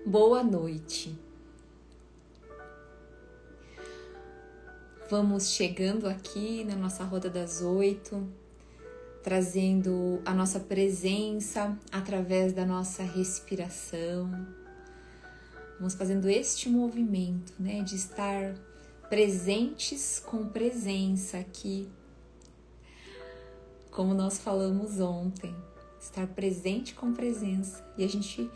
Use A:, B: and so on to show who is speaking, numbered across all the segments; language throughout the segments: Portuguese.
A: Boa noite. Vamos chegando aqui na nossa roda das 8, trazendo a nossa presença através da nossa respiração. Vamos fazendo este movimento, né, de estar presentes com presença aqui, como nós falamos ontem, estar presente com presença. E a gente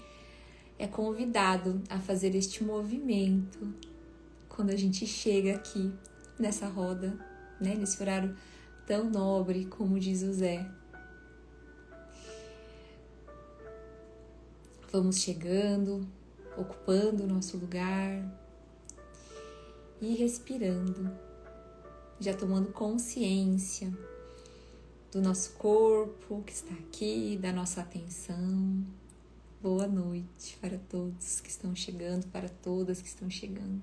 A: é convidado a fazer este movimento quando a gente chega aqui nessa roda, né, nesse horário tão nobre, como diz o Zé. Vamos chegando, ocupando o nosso lugar e respirando, já tomando consciência do nosso corpo que está aqui, da nossa atenção. Boa noite para todos que estão chegando, para todas que estão chegando.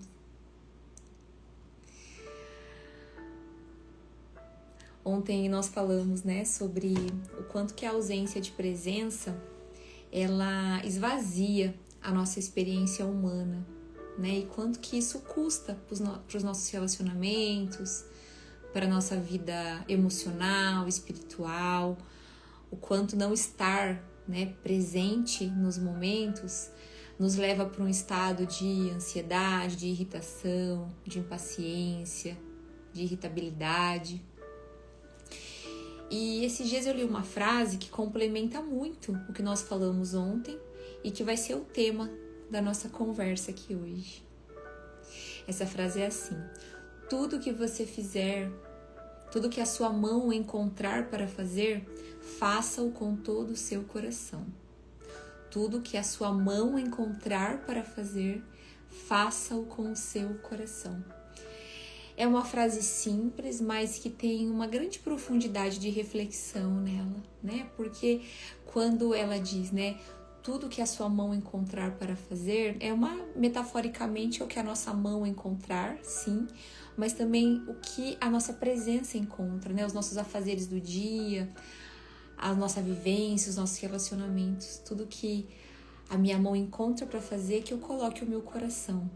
A: Ontem nós falamos, né, sobre o quanto que a ausência de presença, ela esvazia a nossa experiência humana, né, e quanto que isso custa para os nossos relacionamentos, para a nossa vida emocional, espiritual, o quanto não estar, né, presente nos momentos nos leva para um estado de ansiedade, de irritação, de impaciência, de irritabilidade. E esses dias eu li uma frase que complementa muito o que nós falamos ontem e que vai ser o tema da nossa conversa aqui hoje. Essa frase é assim: tudo que você fizer, tudo que a sua mão encontrar para fazer, faça-o com todo o seu coração. Tudo que a sua mão encontrar para fazer, faça-o com o seu coração. É uma frase simples, mas que tem uma grande profundidade de reflexão nela, né? Porque quando ela diz, né, tudo que a sua mão encontrar para fazer, metaforicamente o que a nossa mão encontrar, sim, mas também o que a nossa presença encontra, né? Os nossos afazeres do dia, a nossa vivência, os nossos relacionamentos, tudo que a minha mão encontra para fazer, que eu coloque o meu coração.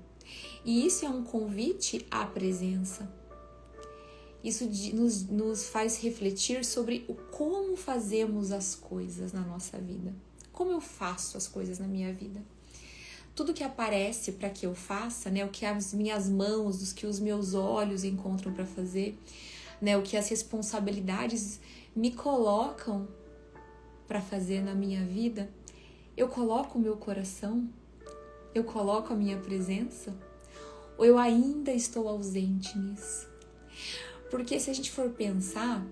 A: E isso é um convite à presença. Isso nos faz refletir sobre o como fazemos as coisas na nossa vida. Como eu faço as coisas na minha vida. Tudo que aparece para que eu faça, né, o que as minhas mãos, o que os meus olhos encontram para fazer, né, o que as responsabilidades me colocam para fazer na minha vida, eu coloco o meu coração, eu coloco a minha presença, ou eu ainda estou ausente nisso? Porque se a gente for pensar,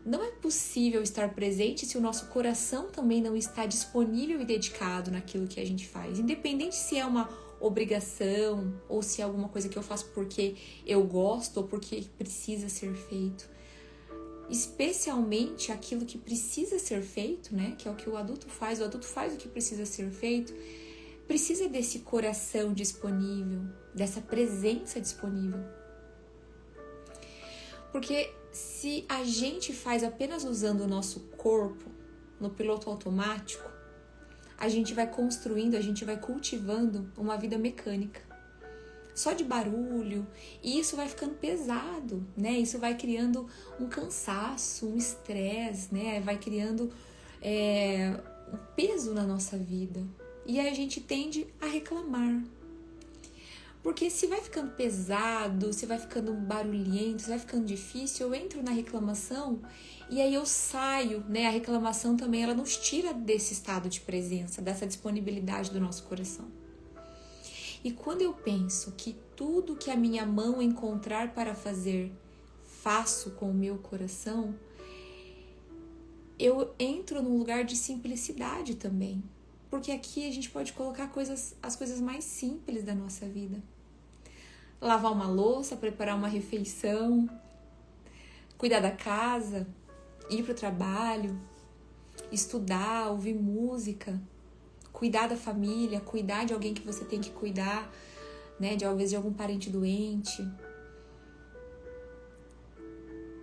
A: não é possível estar presente se o nosso coração também não está disponível e dedicado naquilo que a gente faz. Independente se é uma obrigação ou se é alguma coisa que eu faço porque eu gosto ou porque precisa ser feito. Especialmente aquilo que precisa ser feito, né? Que é o que o adulto faz o que precisa ser feito, precisa desse coração disponível, dessa presença disponível. Porque se a gente faz apenas usando o nosso corpo no piloto automático, a gente vai construindo, a gente vai cultivando uma vida mecânica, só de barulho, e isso vai ficando pesado, né? Isso vai criando um cansaço, um estresse, né? Vai criando um peso na nossa vida. E aí a gente tende a reclamar. Porque se vai ficando pesado, se vai ficando barulhento, se vai ficando difícil, eu entro na reclamação e aí eu saio, né? A reclamação também, ela nos tira desse estado de presença, dessa disponibilidade do nosso coração. E quando eu penso que tudo que a minha mão encontrar para fazer, faço com o meu coração, eu entro num lugar de simplicidade também. Porque aqui a gente pode colocar as coisas mais simples da nossa vida. Lavar uma louça, preparar uma refeição, cuidar da casa, ir para o trabalho, estudar, ouvir música, cuidar da família, cuidar de alguém que você tem que cuidar, né? Talvez de algum parente doente.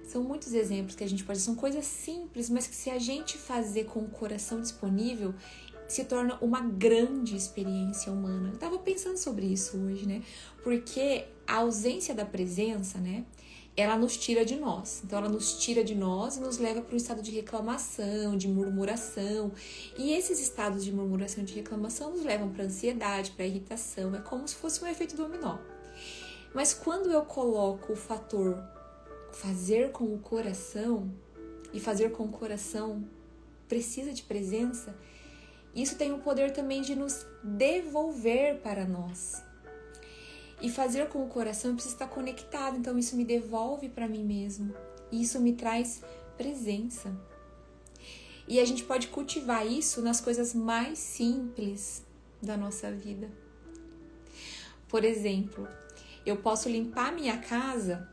A: São muitos exemplos que a gente pode... São coisas simples, mas que se a gente fazer com o coração disponível, se torna uma grande experiência humana. Eu tava pensando sobre isso hoje, né? Porque a ausência da presença, né? Ela nos tira de nós. Então, ela nos tira de nós e nos leva para um estado de reclamação, de murmuração. E esses estados de murmuração e de reclamação nos levam para ansiedade, para irritação. É como se fosse um efeito dominó. Mas quando eu coloco o fator fazer com o coração, e fazer com o coração precisa de presença, isso tem o poder também de nos devolver para nós. E fazer com o coração precisa estar conectado, então isso me devolve para mim mesmo. E isso me traz presença. E a gente pode cultivar isso nas coisas mais simples da nossa vida. Por exemplo, eu posso limpar minha casa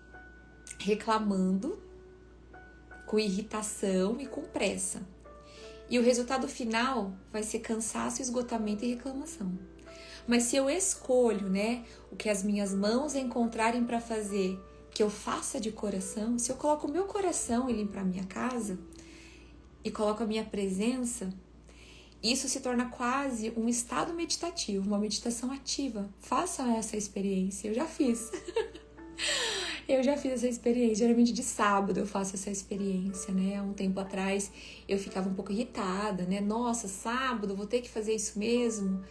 A: reclamando, com irritação e com pressa. E o resultado final vai ser cansaço, esgotamento e reclamação. Mas se eu escolho, né, o que as minhas mãos encontrarem para fazer, que eu faça de coração, se eu coloco o meu coração em limpar minha casa e coloco a minha presença, isso se torna quase um estado meditativo, uma meditação ativa. Façam essa experiência, eu já fiz. Eu já fiz essa experiência, geralmente de sábado eu faço essa experiência, né? Há um tempo atrás eu ficava um pouco irritada, né? Nossa, sábado, vou ter que fazer isso mesmo?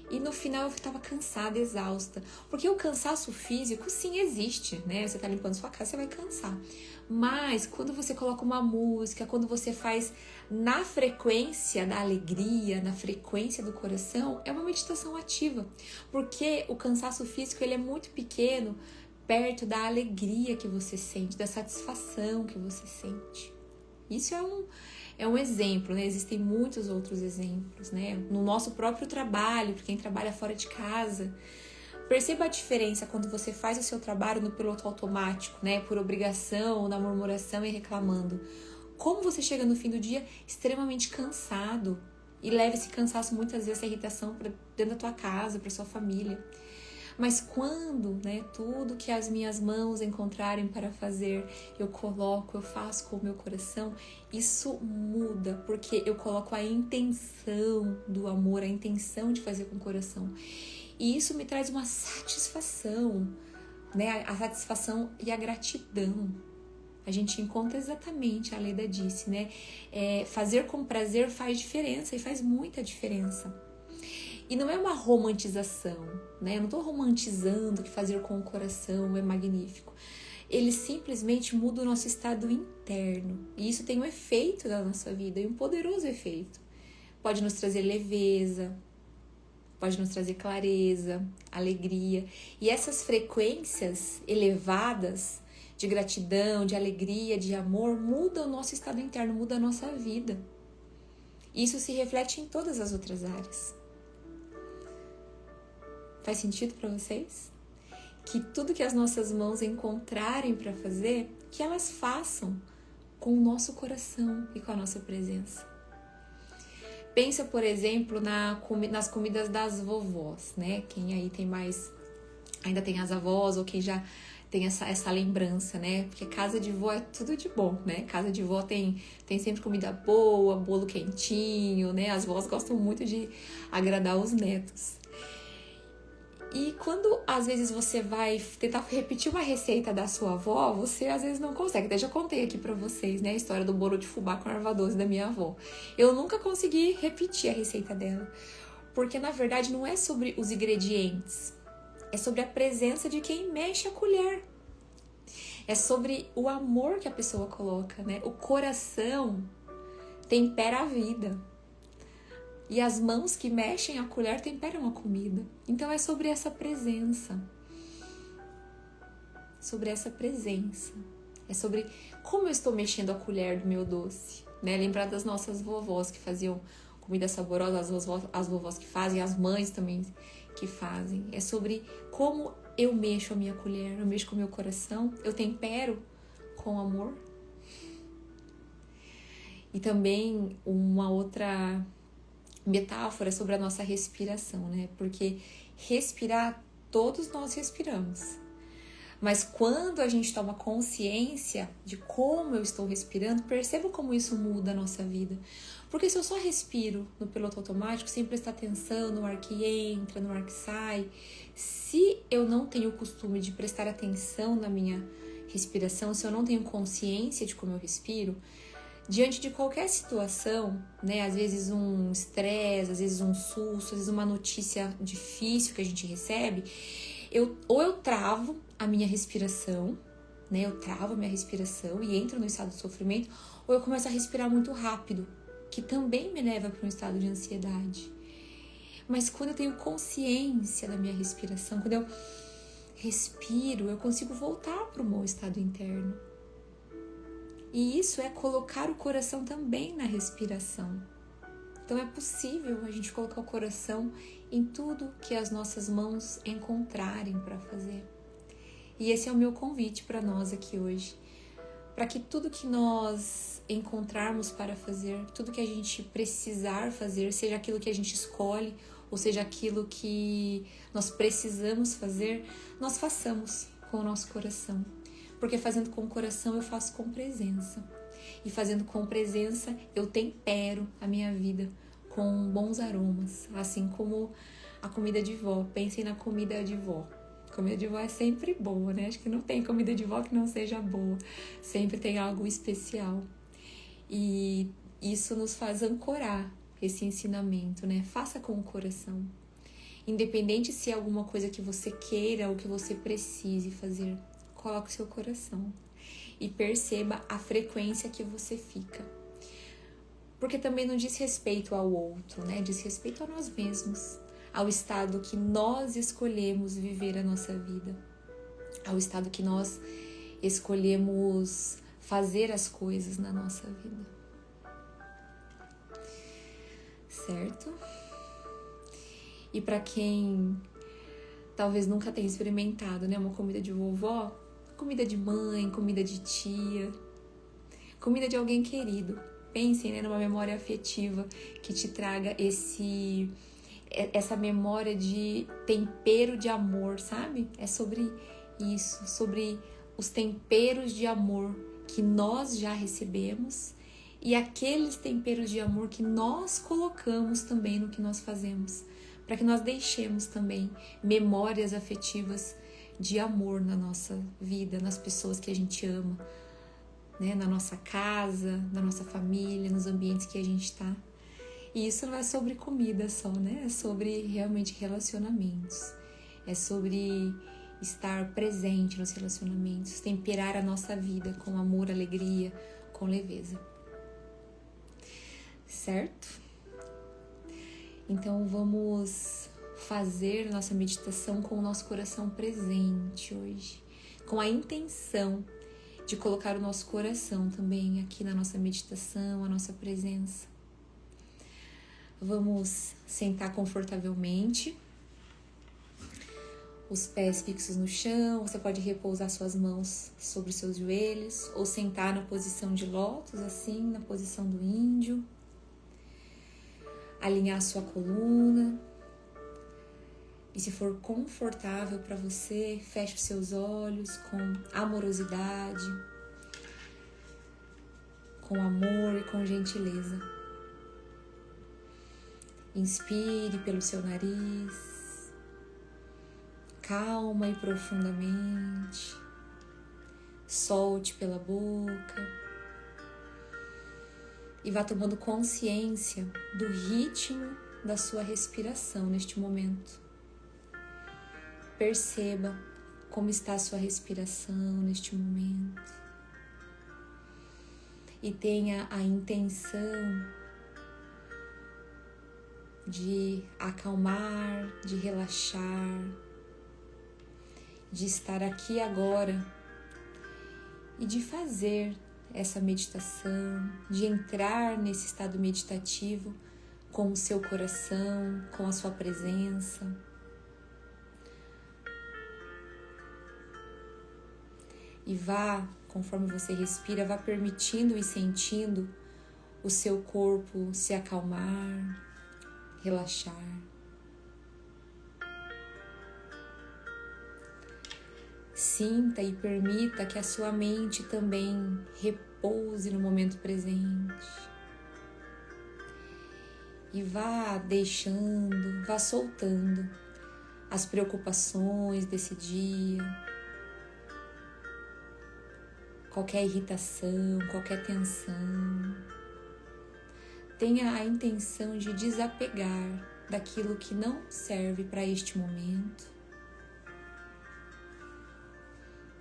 A: E no final eu estava cansada, exausta. Porque o cansaço físico, sim, existe, né? Você tá limpando sua casa, você vai cansar. Mas quando você coloca uma música, quando você faz na frequência da alegria, na frequência do coração, é uma meditação ativa. Porque o cansaço físico, ele é muito pequeno, perto da alegria que você sente, da satisfação que você sente. Isso é um exemplo, né? Existem muitos outros exemplos, né? No nosso próprio trabalho, para quem trabalha fora de casa. Perceba a diferença quando você faz o seu trabalho no piloto automático, né? Por obrigação, na murmuração e reclamando. Como você chega no fim do dia extremamente cansado e leva esse cansaço, muitas vezes, essa irritação para dentro da tua casa, para sua família. Mas quando, né, tudo que as minhas mãos encontrarem para fazer, eu coloco, eu faço com o meu coração, isso muda, porque eu coloco a intenção do amor, a intenção de fazer com o coração. E isso me traz uma satisfação, né, a satisfação e a gratidão. A gente encontra exatamente, a Leda disse, né, fazer com prazer faz diferença e faz muita diferença. E não é uma romantização, né? Eu não estou romantizando que fazer com o coração é magnífico. Ele simplesmente muda o nosso estado interno. E isso tem um efeito na nossa vida, e um poderoso efeito. Pode nos trazer leveza, pode nos trazer clareza, alegria. E essas frequências elevadas de gratidão, de alegria, de amor, mudam o nosso estado interno, mudam a nossa vida. E isso se reflete em todas as outras áreas. Faz sentido para vocês? Que tudo que as nossas mãos encontrarem para fazer, que elas façam com o nosso coração e com a nossa presença. Pensa, por exemplo, nas comidas das vovós, né? Quem aí tem mais, ainda tem as avós, ou quem já tem essa lembrança, né? Porque casa de vó é tudo de bom, né? Casa de vó tem sempre comida boa, bolo quentinho, né? As vós gostam muito de agradar os netos. E quando, às vezes, você vai tentar repetir uma receita da sua avó, você, às vezes, não consegue. Até já contei aqui pra vocês, né? A história do bolo de fubá com erva doce da minha avó. Eu nunca consegui repetir a receita dela. Porque, na verdade, não é sobre os ingredientes. É sobre a presença de quem mexe a colher. É sobre o amor que a pessoa coloca, né? O coração tempera a vida. E as mãos que mexem a colher temperam a comida. Então é sobre essa presença. Sobre essa presença. É sobre como eu estou mexendo a colher do meu doce. Né? Lembrar das nossas vovós que faziam comida saborosa, as vovós que fazem, as mães também que fazem. É sobre como eu mexo a minha colher, eu mexo com o meu coração, eu tempero com amor. E também uma outra metáfora sobre a nossa respiração, né? Porque respirar, todos nós respiramos. Mas quando a gente toma consciência de como eu estou respirando, perceba como isso muda a nossa vida. Porque se eu só respiro no piloto automático, sem prestar atenção no ar que entra, no ar que sai, se eu não tenho o costume de prestar atenção na minha respiração, se eu não tenho consciência de como eu respiro, diante de qualquer situação, né, às vezes um estresse, às vezes um susto, às vezes uma notícia difícil que a gente recebe, eu travo a minha respiração, né, eu travo a minha respiração e entro no estado de sofrimento, ou eu começo a respirar muito rápido, que também me leva para um estado de ansiedade. Mas quando eu tenho consciência da minha respiração, quando eu respiro, eu consigo voltar para o meu estado interno. E isso é colocar o coração também na respiração. Então é possível a gente colocar o coração em tudo que as nossas mãos encontrarem para fazer. E esse é o meu convite para nós aqui hoje. Para que tudo que nós encontrarmos para fazer, tudo que a gente precisar fazer, seja aquilo que a gente escolhe, ou seja aquilo que nós precisamos fazer, nós façamos com o nosso coração. Porque fazendo com o coração eu faço com presença. E fazendo com presença eu tempero a minha vida com bons aromas. Assim como a comida de vó. Pensem na comida de vó. Comida de vó é sempre boa, né? Acho que não tem comida de vó que não seja boa. Sempre tem algo especial. E isso nos faz ancorar esse ensinamento, né? Faça com o coração. Independente se é alguma coisa que você queira ou que você precise fazer, coloque o seu coração e perceba a frequência que você fica. Porque também não diz respeito ao outro, né? Diz respeito a nós mesmos, ao estado que nós escolhemos viver a nossa vida, ao estado que nós escolhemos fazer as coisas na nossa vida. Certo? E para quem talvez nunca tenha experimentado, né, uma comida de vovó, comida de mãe, comida de tia, comida de alguém querido. Pensem, né, numa memória afetiva que te traga essa memória de tempero de amor, sabe? É sobre isso, sobre os temperos de amor que nós já recebemos e aqueles temperos de amor que nós colocamos também no que nós fazemos, para que nós deixemos também memórias afetivas de amor na nossa vida, nas pessoas que a gente ama, né? Na nossa casa, na nossa família, nos ambientes que a gente está. E isso não é sobre comida só, né? É sobre realmente relacionamentos. É sobre estar presente nos relacionamentos, temperar a nossa vida com amor, alegria, com leveza. Certo? Então vamos fazer nossa meditação com o nosso coração presente hoje, com a intenção de colocar o nosso coração também aqui na nossa meditação, a nossa presença. Vamos sentar confortavelmente, os pés fixos no chão. Você pode repousar suas mãos sobre os seus joelhos ou sentar na posição de lótus, assim, na posição do índio. Alinhar a sua coluna. E se for confortável para você, feche os seus olhos com amorosidade, com amor e com gentileza. Inspire pelo seu nariz, calma e profundamente. Solte pela boca. E vá tomando consciência do ritmo da sua respiração neste momento. Perceba como está a sua respiração neste momento. E tenha a intenção de acalmar, de relaxar, de estar aqui agora e de fazer essa meditação, de entrar nesse estado meditativo com o seu coração, com a sua presença. E vá, conforme você respira, vá permitindo e sentindo o seu corpo se acalmar, relaxar. Sinta e permita que a sua mente também repouse no momento presente. E vá deixando, vá soltando as preocupações desse dia, qualquer irritação, qualquer tensão. Tenha a intenção de desapegar daquilo que não serve para este momento,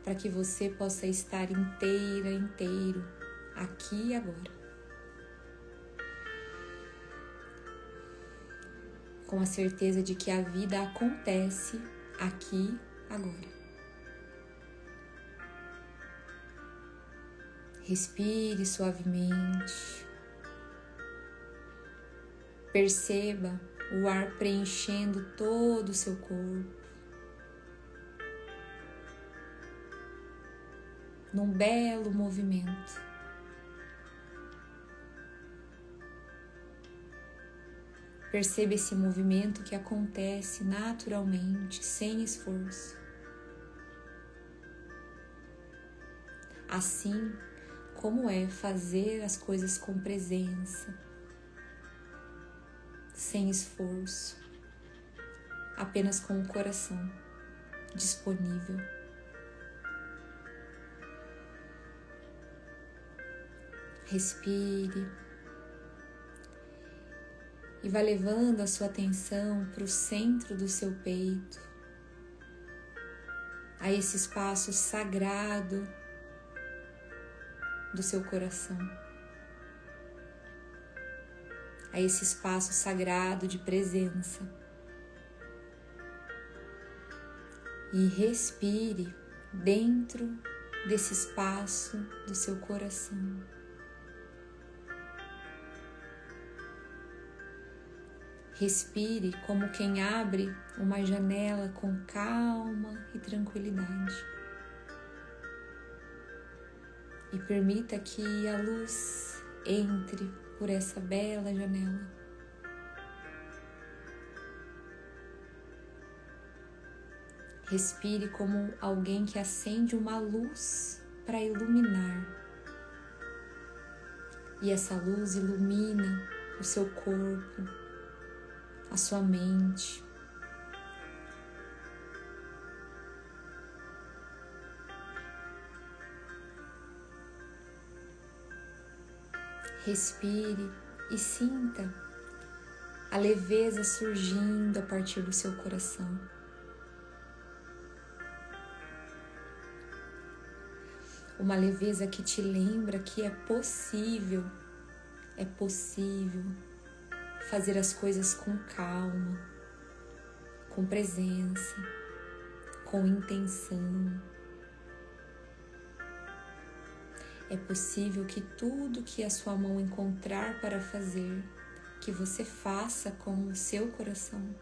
A: para que você possa estar inteiro, aqui e agora. Com a certeza de que a vida acontece aqui, agora. Respire suavemente. Perceba o ar preenchendo todo o seu corpo. Num belo movimento. Perceba esse movimento que acontece naturalmente, sem esforço. Assim como é fazer as coisas com presença, sem esforço, apenas com o coração disponível. Respire. E vá levando a sua atenção para o centro do seu peito, a esse espaço sagrado do seu coração, a esse espaço sagrado de presença. E respire dentro desse espaço do seu coração. Respire como quem abre uma janela com calma e tranquilidade. E permita que a luz entre por essa bela janela. Respire como alguém que acende uma luz para iluminar. E essa luz ilumina o seu corpo, a sua mente. Respire e sinta a leveza surgindo a partir do seu coração. Uma leveza que te lembra que é possível fazer as coisas com calma, com presença, com intenção. É possível que tudo que a sua mão encontrar para fazer, que você faça com o seu coração.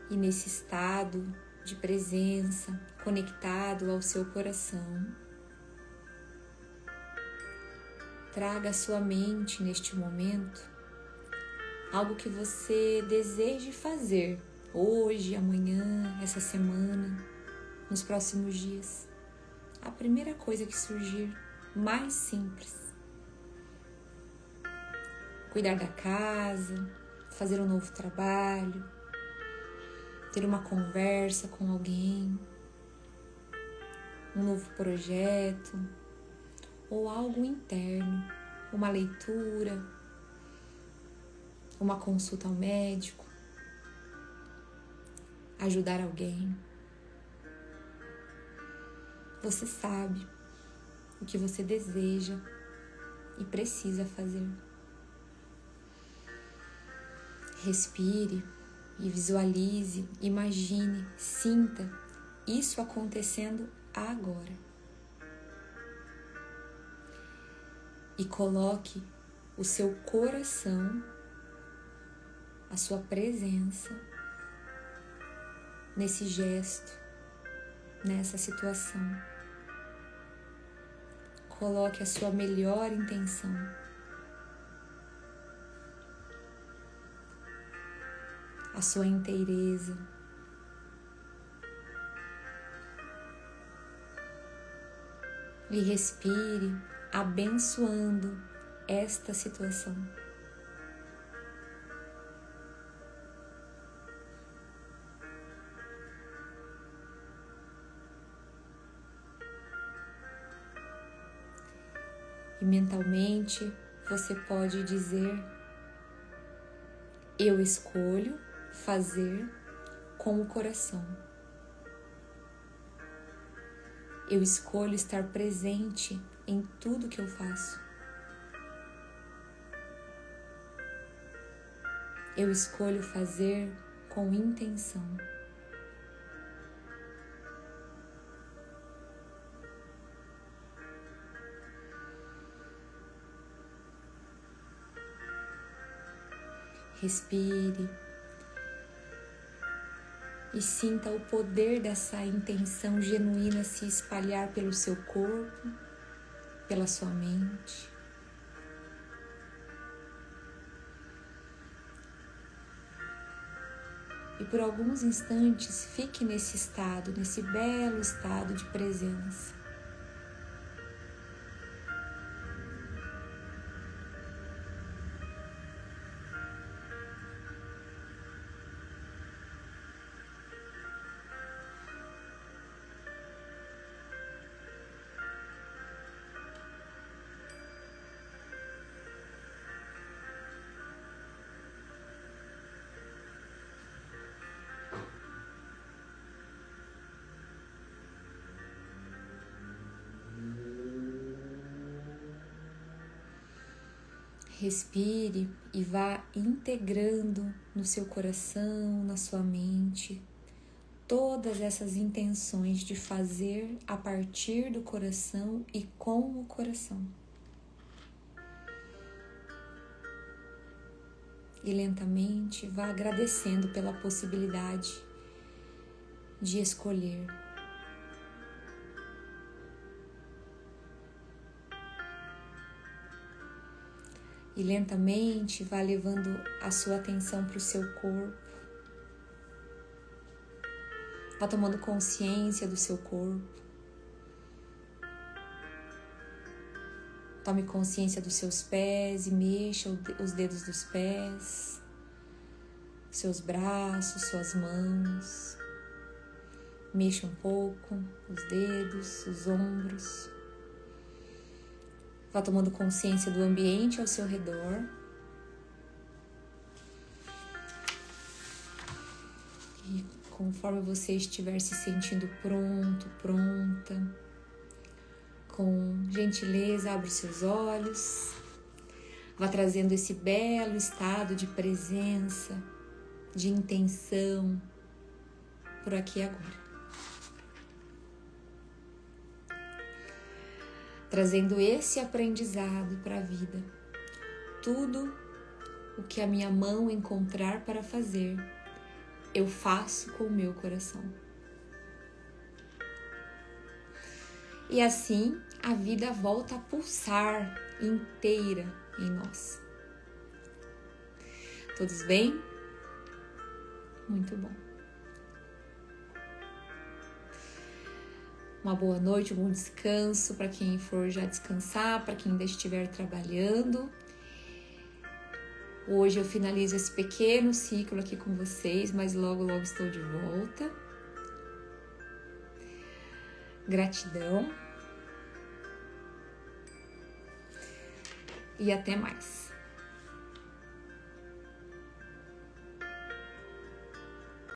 A: E nesse estado de presença, conectado ao seu coração, traga à sua mente neste momento algo que você deseje fazer hoje, amanhã, essa semana, nos próximos dias. A primeira coisa que surgir, mais simples. Cuidar da casa, fazer um novo trabalho, ter uma conversa com alguém, um novo projeto, ou algo interno, uma leitura, uma consulta ao médico, ajudar alguém. Você sabe o que você deseja e precisa fazer. Respire e visualize, imagine, sinta isso acontecendo agora. E coloque o seu coração, a sua presença nesse gesto, nessa situação. coloque a sua melhor intenção. A sua inteireza. E respire abençoando esta situação. E mentalmente você pode dizer: eu escolho fazer com o coração. Eu escolho estar presente em tudo que eu faço. Eu escolho fazer com intenção. Respire e sinta o poder dessa intenção genuína se espalhar pelo seu corpo, pela sua mente. E por alguns instantes fique nesse estado, nesse belo estado de presença. Respire e vá integrando no seu coração, na sua mente, todas essas intenções de fazer a partir do coração e com o coração. E lentamente vá agradecendo pela possibilidade de escolher. E lentamente vá levando a sua atenção para o seu corpo. Vá tomando consciência do seu corpo. Tome consciência dos seus pés e mexa os dedos dos pés, seus braços, suas mãos. Mexa um pouco os dedos, os ombros. Vá tomando consciência do ambiente ao seu redor. E conforme você estiver se sentindo pronto, pronta, com gentileza, abra os seus olhos. Vá trazendo esse belo estado de presença, de intenção, por aqui e agora. Trazendo esse aprendizado para a vida. Tudo o que a minha mão encontrar para fazer, eu faço com o meu coração. E assim a vida volta a pulsar inteira em nós. Todos bem? Muito bom. Uma boa noite, um bom descanso para quem for já descansar, para quem ainda estiver trabalhando. Hoje eu finalizo esse pequeno ciclo aqui com vocês, mas logo, logo estou de volta. Gratidão. E até mais.